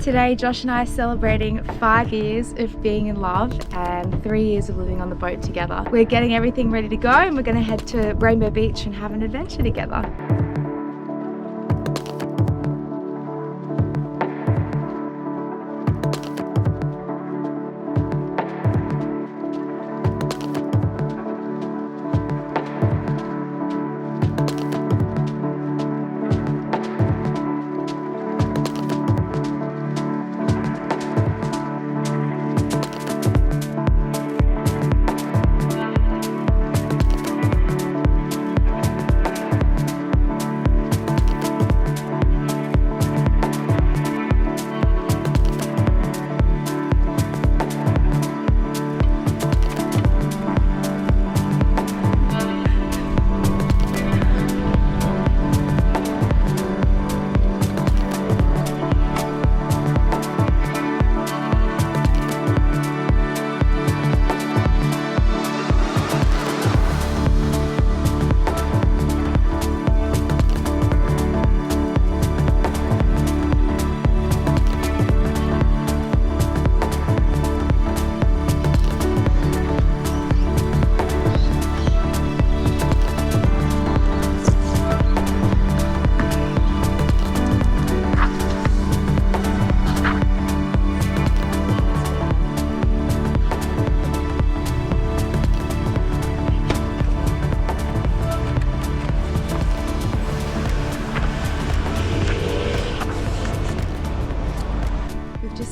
Today, Josh and I are celebrating 5 years of being in love and 3 years of living on the boat together. We're getting everything ready to go and we're going to head to Rainbow Beach and have an adventure together.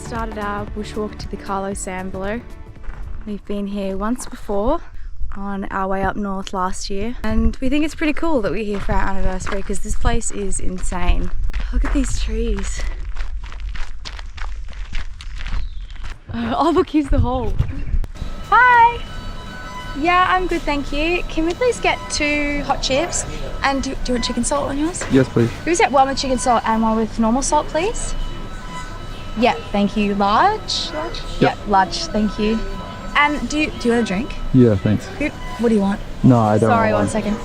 Started our bushwalk to the Carlo Sand below. We've been here once before on our way up north last year, and we think it's pretty cool that we're here for our anniversary because this place is insane. Look at these trees. Oh look, here's the hole. Hi! Yeah, I'm good, thank you. Can we please get 2 hot chips? And do you want chicken salt on yours? Yes, please. Can we get one with chicken salt and one with normal salt, please? Yeah, thank you. Large? Yep. Yeah, large, thank you. And do you want a drink? Yeah, thanks. What do you want? No, I don't. Sorry, one second.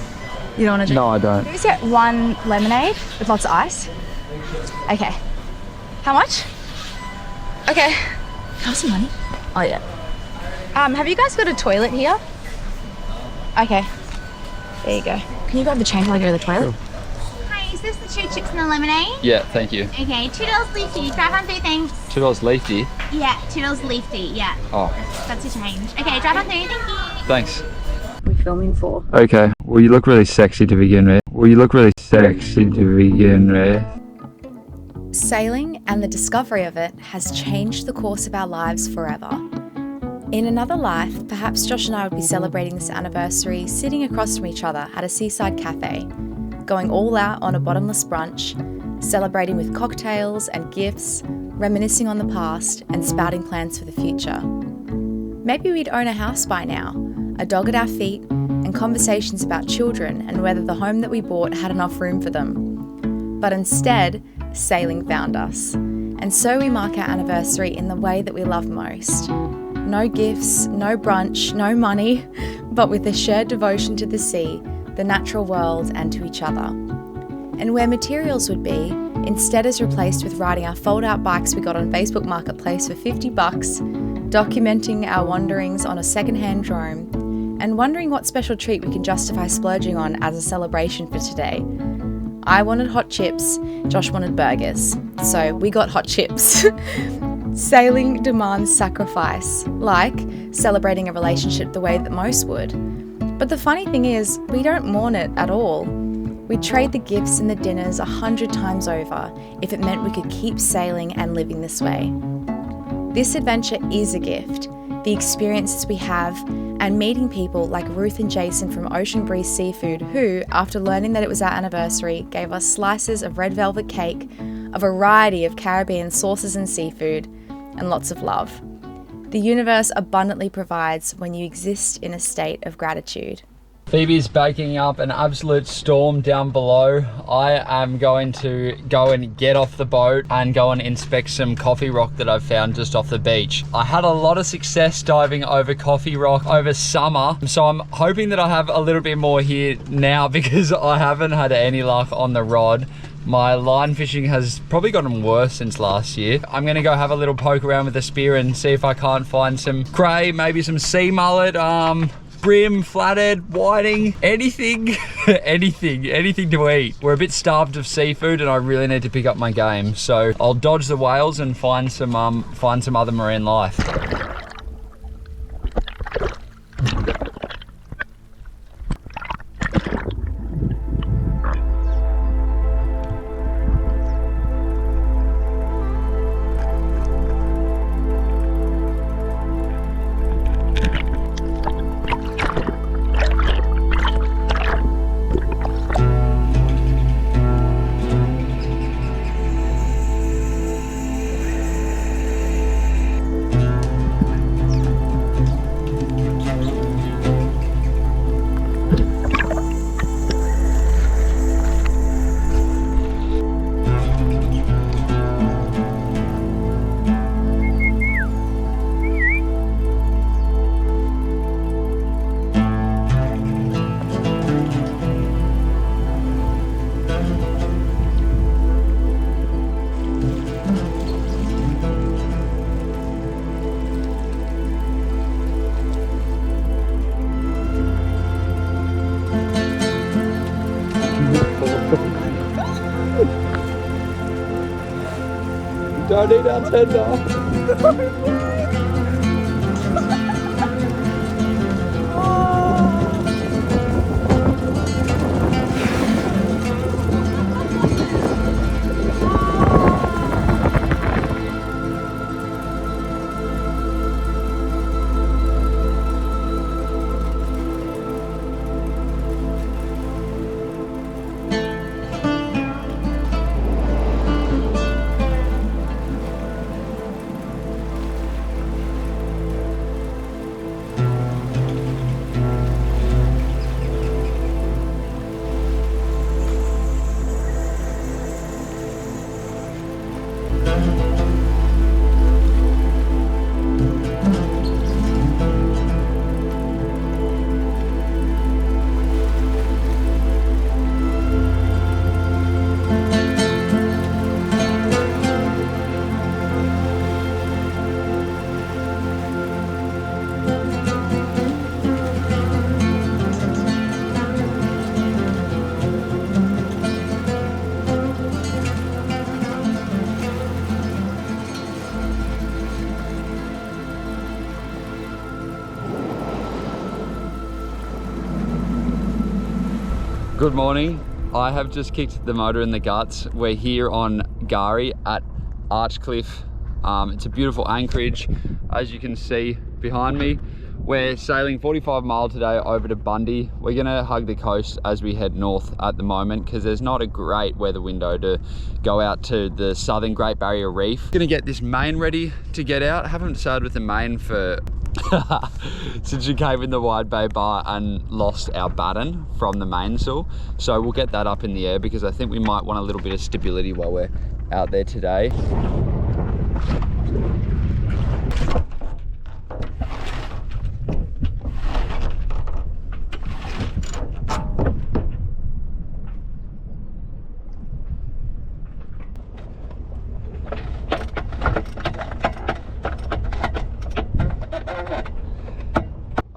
You don't want a drink? No, I don't. Can we just get 1 lemonade with lots of ice? Okay. How much? Okay. Can I have some money? Oh yeah. Have you guys got a toilet here? Okay. There you go. Can you grab the change while I go to the toilet? Sure. Is this the 2 chips and the lemonade? Yeah, thank you. Okay, $2 leafy. Drive on through, thanks. $2 leafy? Yeah, $2 leafy, yeah. Oh. That's your change. Okay, drive on through, thank you. Thanks. We're filming for. Okay. Well, you look really sexy to begin with. Sailing and the discovery of it has changed the course of our lives forever. In another life, perhaps Josh and I would be celebrating this anniversary sitting across from each other at a seaside cafe, going all out on a bottomless brunch, celebrating with cocktails and gifts, reminiscing on the past and spouting plans for the future. Maybe we'd own a house by now, a dog at our feet, and conversations about children and whether the home that we bought had enough room for them. But instead, sailing found us. And so we mark our anniversary in the way that we love most. No gifts, no brunch, no money, but with a shared devotion to the sea, the natural world and to each other. And where materials would be, instead is replaced with riding our fold-out bikes we got on Facebook Marketplace for $50, documenting our wanderings on a second-hand drone, and wondering what special treat we can justify splurging on as a celebration for today. I wanted hot chips, Josh wanted burgers, so we got hot chips. Sailing demands sacrifice, like celebrating a relationship the way that most would. But the funny thing is, we don't mourn it at all. We'd trade the gifts and the dinners 100 times over if it meant we could keep sailing and living this way. This adventure is a gift, the experiences we have, and meeting people like Ruth and Jason from Ocean Breeze Seafood who, after learning that it was our anniversary, gave us slices of red velvet cake, a variety of Caribbean sauces and seafood, and lots of love. The universe abundantly provides when you exist in a state of gratitude. Phoebe's baking up an absolute storm down below. I am going to go and get off the boat and go and inspect some coffee rock that I've found just off the beach. I had a lot of success diving over coffee rock over summer, so I'm hoping that I have a little bit more here now because I haven't had any luck on the rod. My line fishing has probably gotten worse since last year. I'm gonna go have a little poke around with the spear and see if I can't find some cray, maybe some sea mullet, brim, flathead, whiting, anything, anything to eat. We're a bit starved of seafood and I really need to pick up my game. So I'll dodge the whales and find some other marine life. Don't eat our tender. Good morning. I have just kicked the motor in the guts. We're here on Gari at Archcliffe. It's a beautiful anchorage, as you can see behind me. We're sailing 45 mile today over to Bundy. We're gonna hug the coast as we head north at the moment because there's not a great weather window to go out to the southern Great Barrier Reef. Gonna get this main ready to get out. I haven't sailed with the main for since we came in the Wide Bay Bar and lost our batten from the mainsail. So we'll get that up in the air because I think we might want a little bit of stability while we're out there today.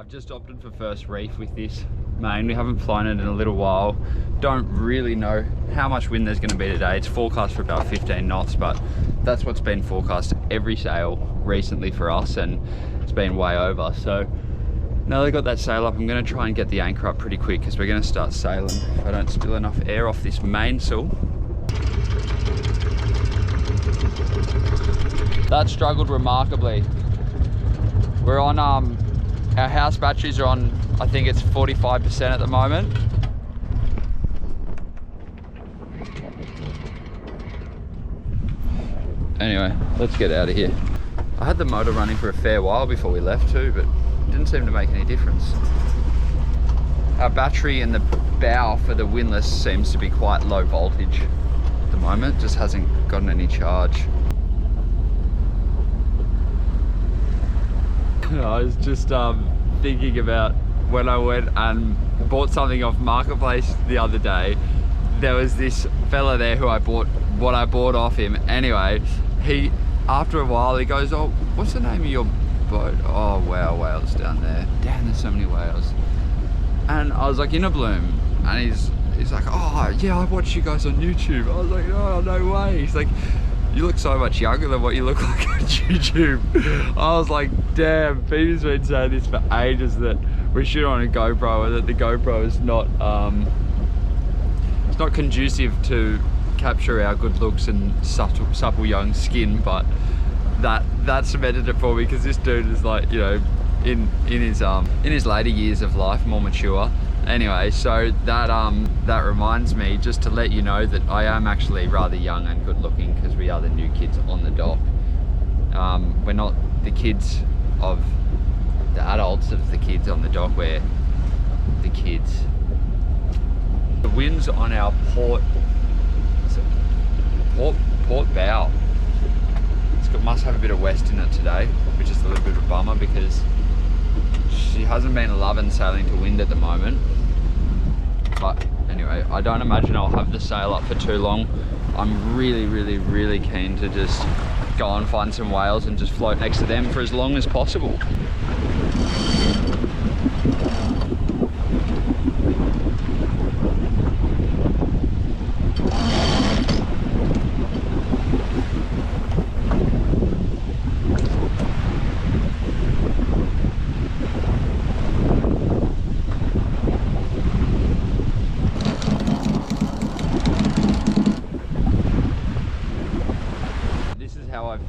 Just opted for first reef with this main. We haven't flown it in a little while. Don't really know how much wind there's going to be today. It's forecast for about 15 knots, but that's what's been forecast every sail recently for us, and it's been way over. So now they've got that sail up, I'm going to try and get the anchor up pretty quick because we're going to start sailing if I don't spill enough air off this mainsail. That struggled remarkably. We're on our house batteries are on, I think it's 45% at the moment. Anyway, let's get out of here. I had the motor running for a fair while before we left too, but it didn't seem to make any difference. Our battery in the bow for the windlass seems to be quite low voltage at the moment, just hasn't gotten any charge. I was just thinking about when I went and bought something off Marketplace the other day. There was this fella there who I bought off him. Anyway, he, after a while, he goes, oh, what's the name of your boat? Oh, wow, whales down there. Damn, there's so many whales. And I was like, Innobloom. And he's like, oh, yeah, I watch you guys on YouTube. I was like, oh, no way. He's like, you look so much younger than what you look like on YouTube. I was like, damn, Phoebe's been saying this for ages, that we shoot on a GoPro and that the GoPro is not, it's not conducive to capture our good looks and supple young skin, but that cemented it for me, because this dude is like, you know, in his later years of life, more mature. Anyway, so that reminds me just to let you know that I am actually rather young and good looking, because we are the new kids on the dock. We're not the kids of the adults of the kids on the dock, we're the kids. The wind's on our port bow. Must have a bit of west in it today, which is a little bit of a bummer, because she hasn't been loving sailing to wind at the moment. But anyway, I don't imagine I'll have the sail up for too long. I'm really keen to just go and find some whales and just float next to them for as long as possible.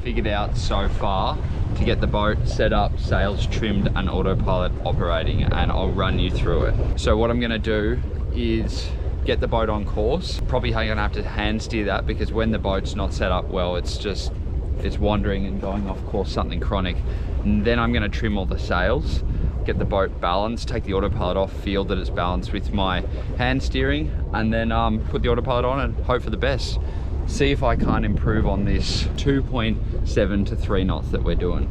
Figured out so far to get the boat set up, sails trimmed and autopilot operating, and I'll run you through it. So what I'm going to do is get the boat on course. Probably going to have to hand steer that, because when the boat's not set up well, it's wandering and going off course, something chronic. And then I'm going to trim all the sails, get the boat balanced, take the autopilot off, feel that it's balanced with my hand steering, and then put the autopilot on and hope for the best. See if I can't improve on this 2.7 to 3 knots that we're doing.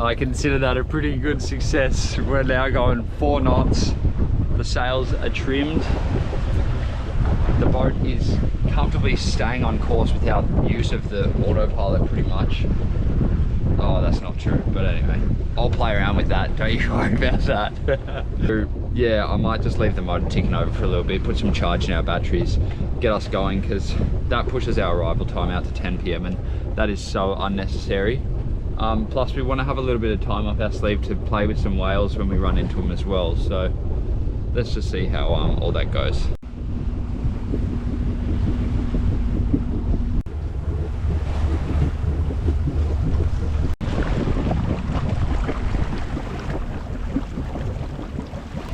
I consider that a pretty good success. We're now going 4 knots. The sails are trimmed. The boat is comfortably staying on course without use of the autopilot, pretty much. Oh, that's not true, but anyway, I'll play around with that, don't you worry about that. So, yeah, I might just leave the motor ticking over for a little bit, put some charge in our batteries, get us going, because that pushes our arrival time out to 10 PM, and that is so unnecessary. Plus we want to have a little bit of time up our sleeve to play with some whales when we run into them as well. So let's just see how all that goes.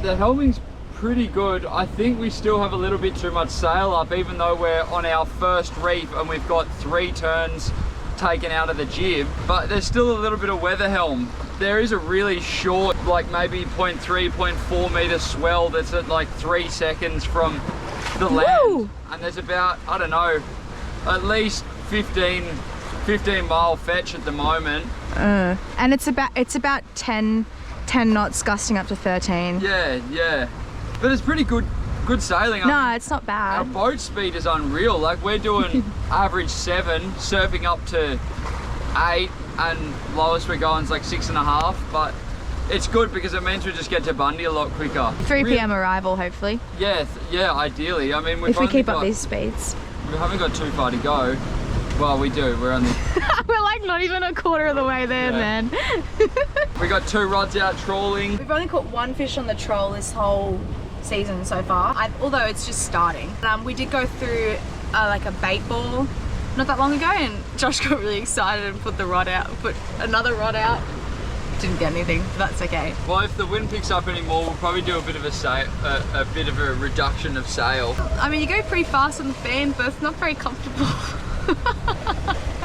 The helming's pretty good. I think we still have a little bit too much sail up, even though we're on our first reef and we've got 3 turns taken out of the jib, but there's still a little bit of weather helm. There is a really short, like maybe 0.3, 0.4 meter swell that's at like 3 seconds from the land. Woo! And there's about, I don't know, at least 15 mile fetch at the moment. And it's about 10 knots, gusting up to 13. Yeah. But it's pretty good sailing. No, it's not bad. Our boat speed is unreal. Like, we're doing average 7, surfing up to 8, and lowest we're going is like 6.5. But it's good because it means we just get to Bundy a lot quicker. 3 PM arrival, hopefully. Yeah, ideally. I mean, if we keep up these speeds. We haven't got too far to go. Well, we do. We're only... We're like not even a quarter of the way there, man. We got 2 rods out trawling. We've only caught 1 fish on the troll this whole season so far, although it's just starting. We did go through like a bait ball not that long ago, and Josh got really excited and put another rod out. Didn't get anything, but that's okay. Well, if the wind picks up anymore, we'll probably do a bit of a reduction of sail. I mean, you go pretty fast on the fan, but it's not very comfortable.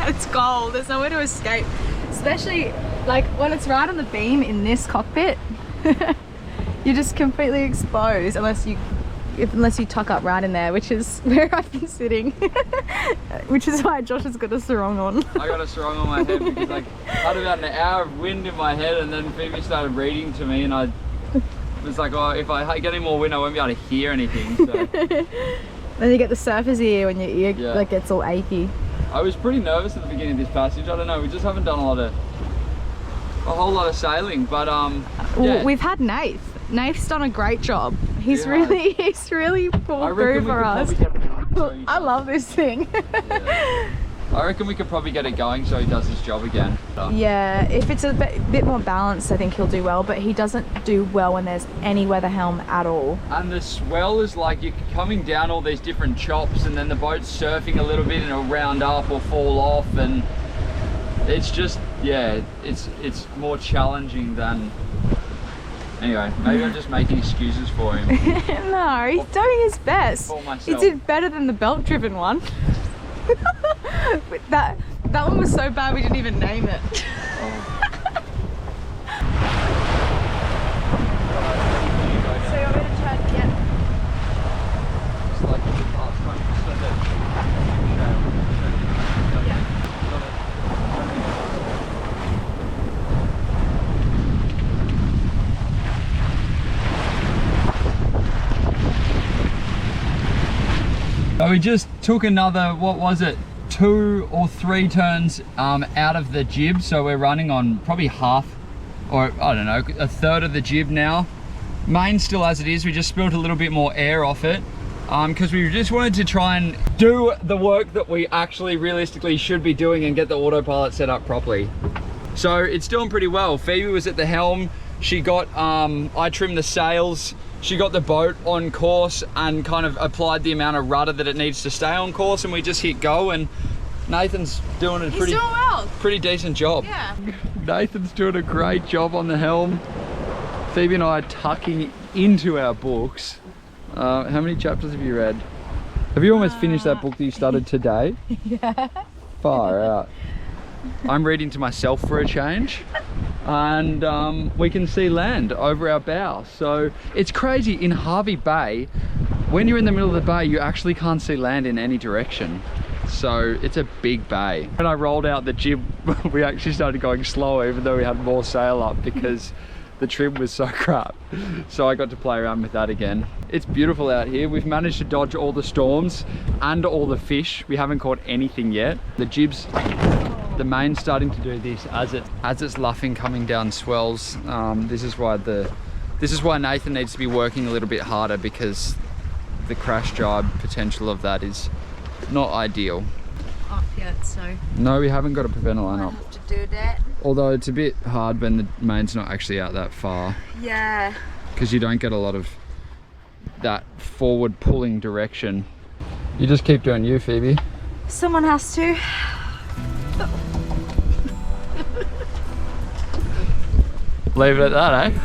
It's cold, there's nowhere to escape. Especially like when it's right on the beam in this cockpit, you're just completely exposed unless you tuck up right in there, which is where I've been sitting. Which is why Josh has got a sarong on. I got a sarong on my head because like, I had about an hour of wind in my head, and then Phoebe started reading to me, and I was like, oh, if I get any more wind, I won't be able to hear anything. So. Then you get the surfer's ear when your ear like gets all achy. I was pretty nervous at the beginning of this passage. I don't know, we just haven't done a whole lot of sailing, but well, we've had Nath. Nath's done a great job. He's really pulled through for us. I love this thing. Yeah. I reckon we could probably get it going so he does his job again. Yeah, if it's a bit more balanced, I think he'll do well, but he doesn't do well when there's any weather helm at all. And the swell is like you're coming down all these different chops, and then the boat's surfing a little bit and it'll round up or fall off, and it's just, yeah, it's more challenging than... Anyway, maybe I'm just making excuses for him. No, he's doing his best. For myself. He did better than the belt-driven one. that one was so bad we didn't even name it. Oh. So you want me to turn? Yeah. It's like the last time you said that. So we just took another, what was it, 2 or 3 turns out of the jib, so we're running on probably half, or I don't know, a third of the jib now. Main still as it is, we just spilled a little bit more air off it because we just wanted to try and do the work that we actually realistically should be doing and get the autopilot set up properly. So it's doing pretty well. Phoebe was at the helm, she got, I trimmed the sails, she got the boat on course and kind of applied the amount of rudder that it needs to stay on course, and we just hit go, and Nathan's doing a pretty decent job. Yeah. Nathan's doing a great job on the helm. Phoebe and I are tucking into our books. How many chapters have you read? Have you almost finished that book that you started today? Yeah. Far out. I'm reading to myself for a change. And we can see land over our bow. So it's crazy, in Hervey Bay, when you're in the middle of the bay, you actually can't see land in any direction. So it's a big bay. When I rolled out the jib, we actually started going slower even though we had more sail up because the trim was so crap. So I got to play around with that again. It's beautiful out here. We've managed to dodge all the storms and all the fish. We haven't caught anything yet. The jib's, the main's starting to do this as it's luffing coming down swells. This is why Nathan needs to be working a little bit harder, because the crash jibe potential of that is not ideal. Up yet, so no, we haven't got a preventer line up. have to do that. Although it's a bit hard when the main's not actually out that far. Yeah. Because you don't get a lot of that forward pulling direction. You just keep doing you, Phoebe. Someone has to. Leave it at that, eh?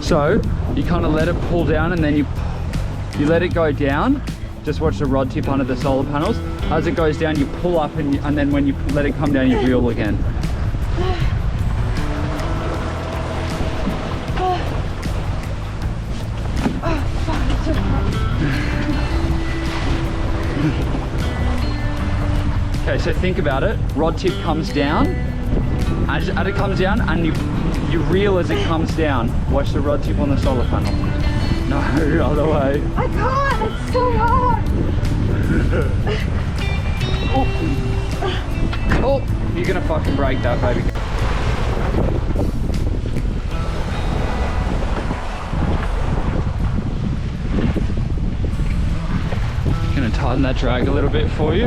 So you kind of let it pull down, and then you let it go down. Just watch the rod tip under the solar panels. As it goes down, you pull up, and then when you let it come down, you reel again. Okay, so think about it. Rod tip comes down. As it comes down, and you reel as it comes down. Watch the rod tip on the solar panel. No, other way. I can't, it's so hard. Oh, you're gonna fucking break that, baby. Tighten that drag a little bit for you.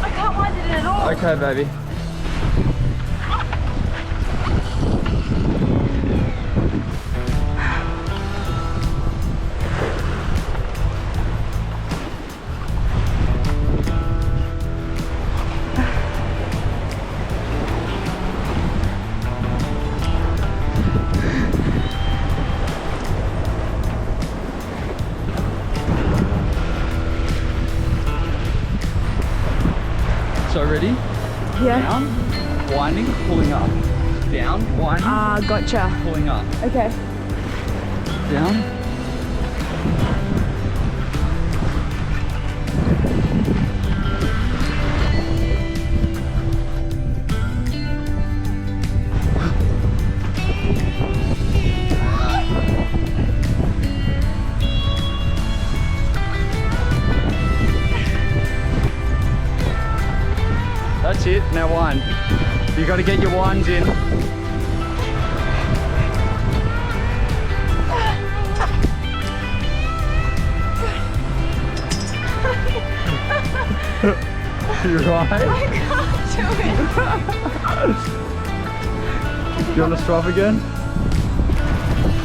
I can't wind it at all. Okay, baby. So ready? Yeah. Down, winding, pulling up. Down, winding, Ah, gotcha. pulling up. Okay. Down. That's it, now wind. You got to get your winds in. You right? I can't do it. Do you want to stop again?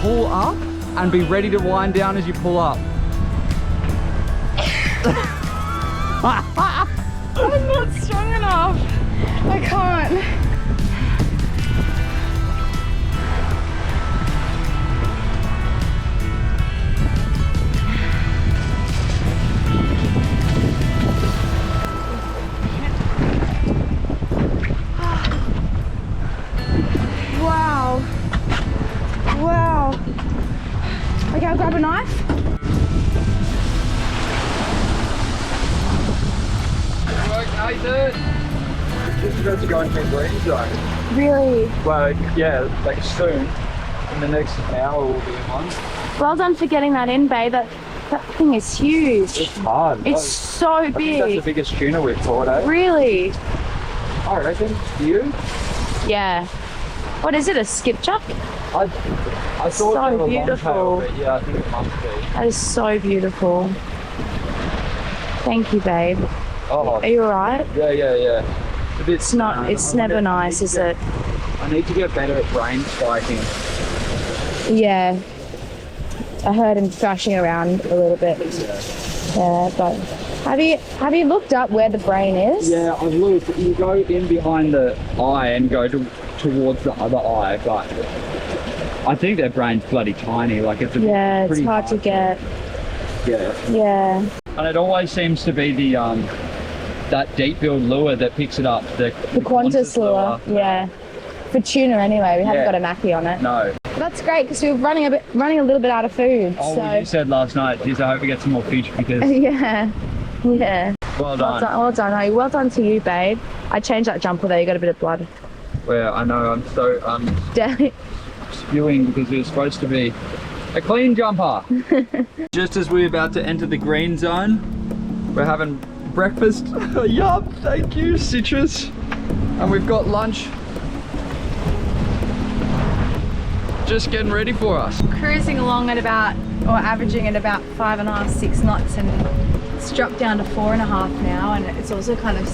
Pull up and be ready to wind down as you pull up. I'm not strong enough. I can't. Wow. Wow. Okay, I'll grab a knife. Just about to go into a green zone. Really? Well, yeah, like soon. In the next hour we'll be in one. Well done for getting that in, babe. That thing is huge. It's hard. It's so I think that's the big. biggest tuna we've caught, eh? Really? I reckon. You? Yeah. What is it, a skipjack? I thought So they were beautiful. long-tailed, but yeah, I think it must be. That is so beautiful. Thank you, babe. Oh, Are you alright? yeah. A bit, It's not, it's never nice, is it? I need to get better at brain spiking. Yeah. I heard him thrashing around a little bit. Yeah, but have you looked up where the brain is? Yeah, I've looked. You go in behind the eye and go towards the other eye, but I think their brain's bloody tiny. Like it's Yeah, it's pretty hard to get. Yeah. Yeah. And it always seems to be the that deep build lure that picks it up. The Qantas lure. Yeah. For tuna anyway, we haven't Yeah. got a mackie on it. No. That's great because we were running a little bit out of food. Oh, so well, you said last night, geez, I hope we get some more fish because yeah. Yeah. well done. Well done. Hey, well done to you, babe. I changed that jumper there, you got a bit of blood. Well, I know, I'm so Damn. spewing because it was supposed to be a clean jumper. Just as we're about to enter the green zone, we're having breakfast. Yup, thank you, citrus. And we've got lunch just getting ready for us. Cruising along at about, or averaging at about 5.5, 6 knots, and it's dropped down to 4.5 now, and it's also kind of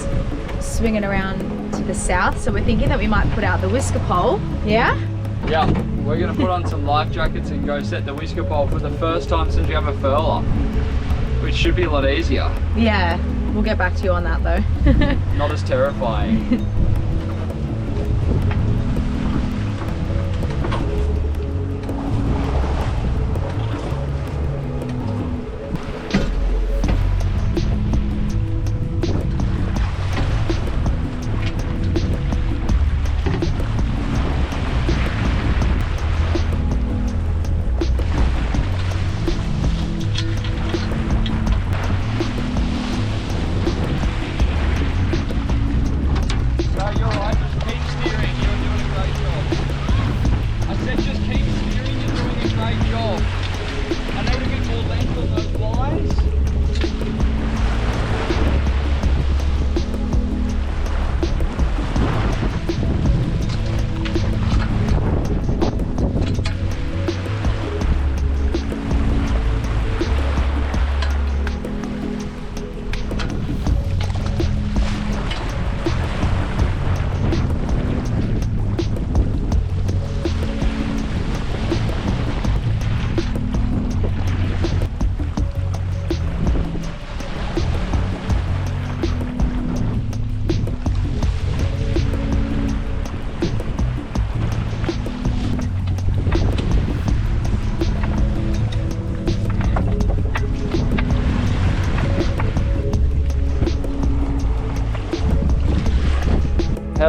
swinging around to the south, so we're thinking that we might put out the whisker pole. Yeah? Yeah, we're gonna put on some life jackets and go set the whisker pole for the first time since we have a furler, which should be a lot easier. Yeah, we'll get back to you on that though. Not as terrifying.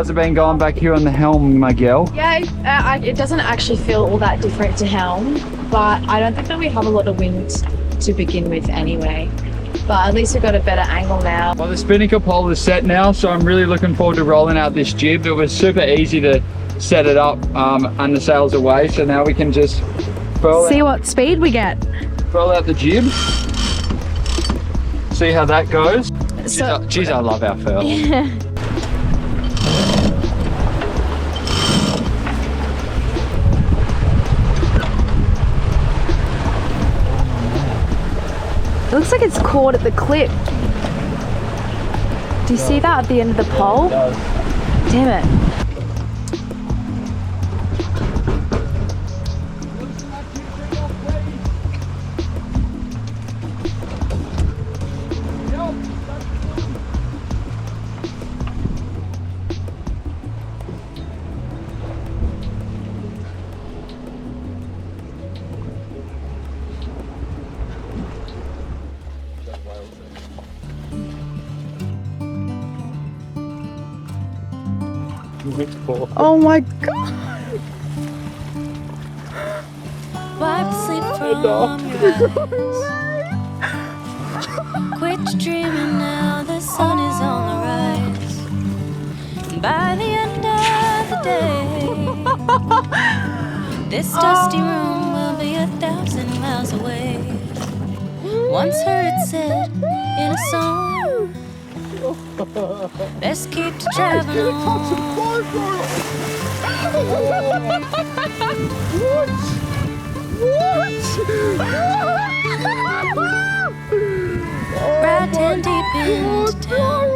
How's it been going back here on the helm, Miguel? Yeah, it doesn't actually feel all that different to helm, but I don't think that we have a lot of wind to begin with anyway. But at least we've got a better angle now. Well, the spinnaker pole is set now, so I'm really looking forward to rolling out this jib. It was super easy to set it up and the sails away, so now we can just see what speed we get. Roll out the jib. See how that goes. So, Geez, I love our furler. Yeah. It looks like it's caught at the clip. Do you see that at the end of the pole? It does. Damn it. Oh my god! Wipe sleep from your eyes. Quit dreaming now, the sun is on the rise. By the end of the day, this dusty room will be 1,000 miles away. Once heard it said in a song, best keep to traveling on. Ride 10 deep into town.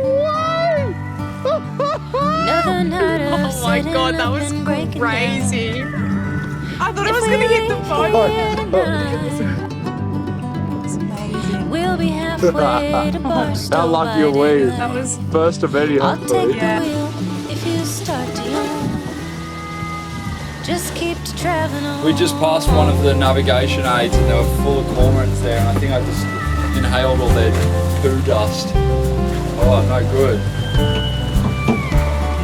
Another night of Oh my god, that was crazy. I thought I was gonna hit the boat. We'll be halfway to Barstow. How lucky are we? That was First of any, I'll hopefully. take the wheel if you start to yawn. Just keep to traveling on. We just passed one of the navigation aids and they were full of cormorants there, and I think I just inhaled all their poo dust. Oh, no good.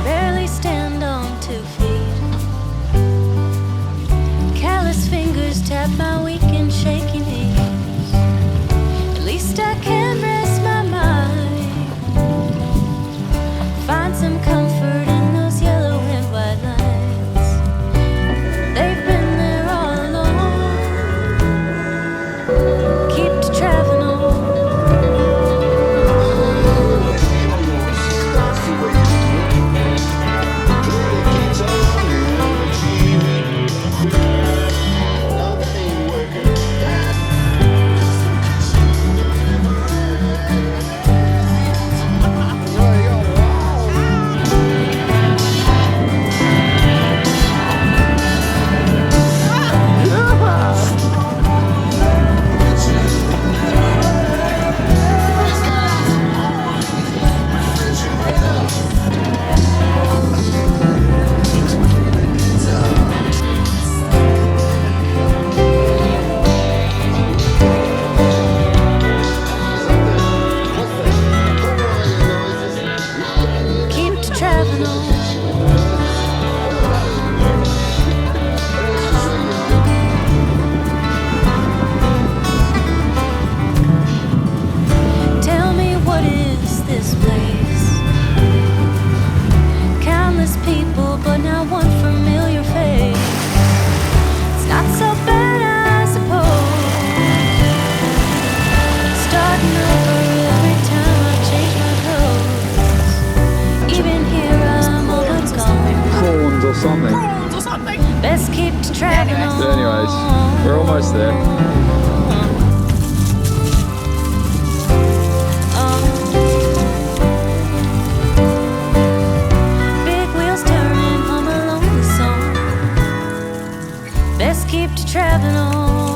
Barely stand on 2 feet. Callous fingers tap my weak and shaky knees. At least I can rest my mind. Find some comfort in those yellow and white lines. They've been there all along. Keep to traveling on. Keep to traveling on. Tell me, what is this place? Countless people, but not one familiar face. It's not so bad, I suppose. Starting over every time I change my clothes. Even here I'm all but gone. Prawns or something. Best keep to traveling on. Anyways, we're almost there. Big wheels turning on a lonely song. Best keep to traveling on.